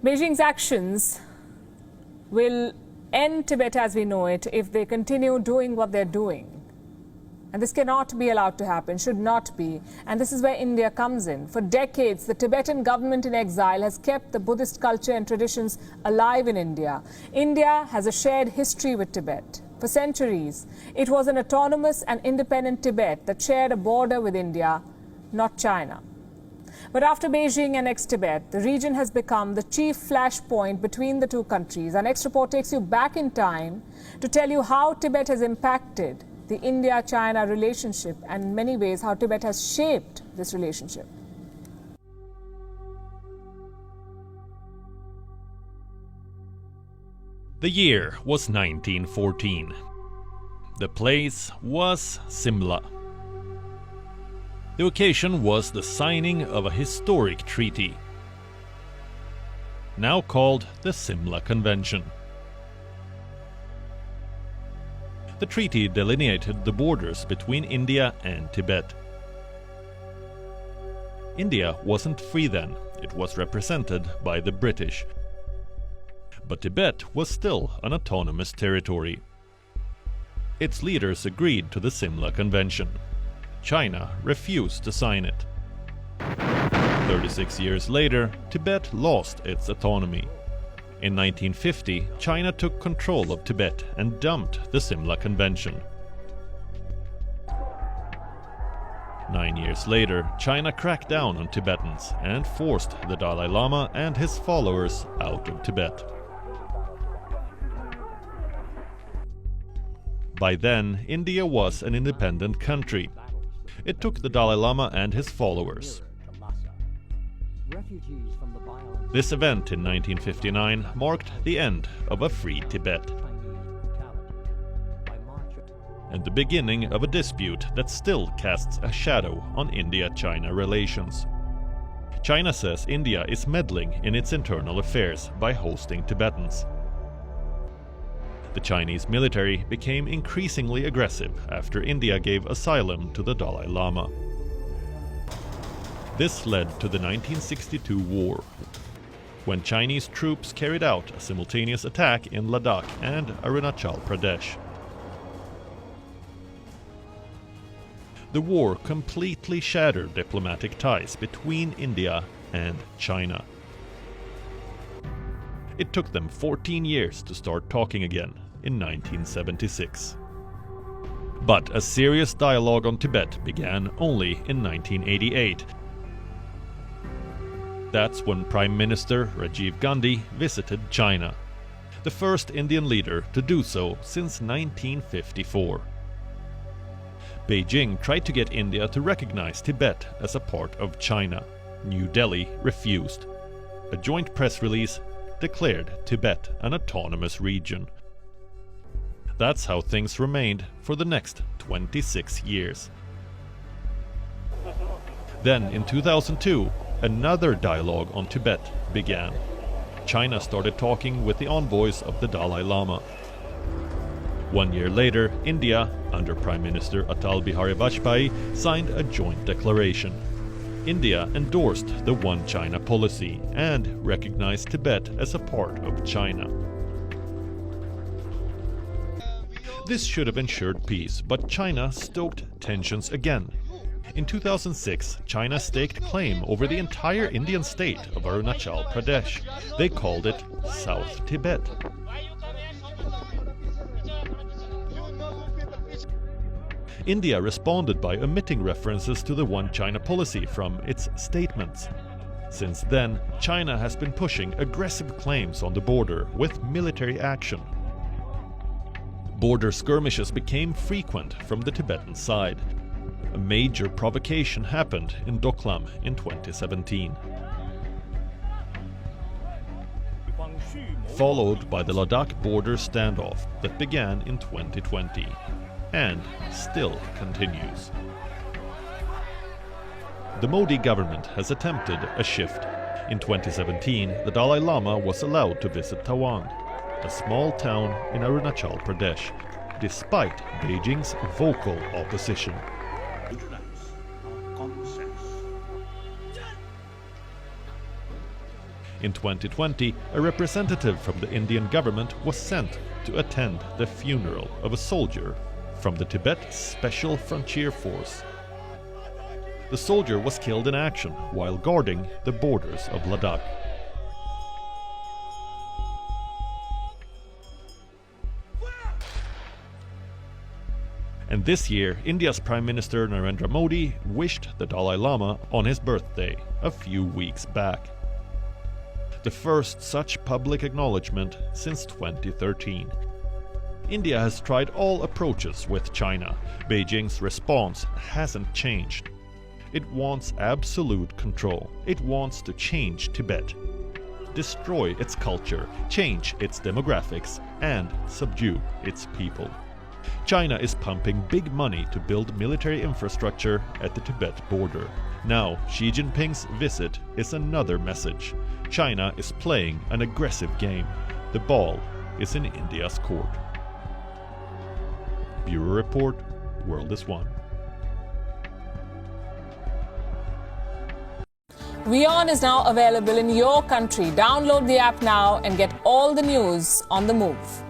Beijing's actions will end Tibet as we know it if they continue doing what they're doing. And this cannot be allowed to happen, should not be. And this is where India comes in. For decades, the Tibetan government in exile has kept the Buddhist culture and traditions alive in India. India has a shared history with Tibet. For centuries, it was an autonomous and independent Tibet that shared a border with India, not China. But after Beijing annexed Tibet, the region has become the chief flashpoint between the two countries. Our next report takes you back in time to tell you how Tibet has impacted the India-China relationship and in many ways how Tibet has shaped this relationship. The year was 1914. The place was Simla. The occasion was the signing of a historic treaty, now called the Simla Convention. The treaty delineated the borders between India and Tibet. India wasn't free then, it was represented by the British. But Tibet was still an autonomous territory. Its leaders agreed to the Simla Convention. China refused to sign it. 36 years later, Tibet lost its autonomy. In 1950, China took control of Tibet and dumped the Simla Convention. 9 years later, China cracked down on Tibetans and forced the Dalai Lama and his followers out of Tibet. By then, India was an independent country. It took the Dalai Lama and his followers. This event in 1959 marked the end of a free Tibet and the beginning of a dispute that still casts a shadow on India-China relations. China says India is meddling in its internal affairs by hosting Tibetans. The Chinese military became increasingly aggressive after India gave asylum to the Dalai Lama. This led to the 1962 war, when Chinese troops carried out a simultaneous attack in Ladakh and Arunachal Pradesh. The war completely shattered diplomatic ties between India and China. It took them 14 years to start talking again in 1976. But a serious dialogue on Tibet began only in 1988. That's when Prime Minister Rajiv Gandhi visited China, the first Indian leader to do so since 1954. Beijing tried to get India to recognize Tibet as a part of China. New Delhi refused. A joint press release declared Tibet an autonomous region. That's how things remained for the next 26 years. Then, in 2002, another dialogue on Tibet began. China started talking with the envoys of the Dalai Lama. 1 year later, India, under Prime Minister Atal Bihari Vajpayee, signed a joint declaration. India endorsed the One China policy and recognized Tibet as a part of China. This should have ensured peace, but China stoked tensions again. In 2006, China staked claim over the entire Indian state of Arunachal Pradesh. They called it South Tibet. India responded by omitting references to the One China policy from its statements. Since then, China has been pushing aggressive claims on the border with military action. Border skirmishes became frequent from the Tibetan side. A major provocation happened in Doklam in 2017, followed by the Ladakh border standoff that began in 2020 and still continues. The Modi government has attempted a shift. In 2017, the Dalai Lama was allowed to visit Tawang, a small town in Arunachal Pradesh, despite Beijing's vocal opposition. In 2020, a representative from the Indian government was sent to attend the funeral of a soldier from the Tibet Special Frontier Force. The soldier was killed in action while guarding the borders of Ladakh. And this year, India's Prime Minister Narendra Modi wished the Dalai Lama on his birthday a few weeks back. The first such public acknowledgement since 2013. India has tried all approaches with China. Beijing's response hasn't changed. It wants absolute control. It wants to change Tibet, destroy its culture, change its demographics, and subdue its people. China is pumping big money to build military infrastructure at the Tibet border. Now, Xi Jinping's visit is another message. China is playing an aggressive game. The ball is in India's court. Bureau Report, World is One. WION is now available in your country. Download the app now and get all the news on the move.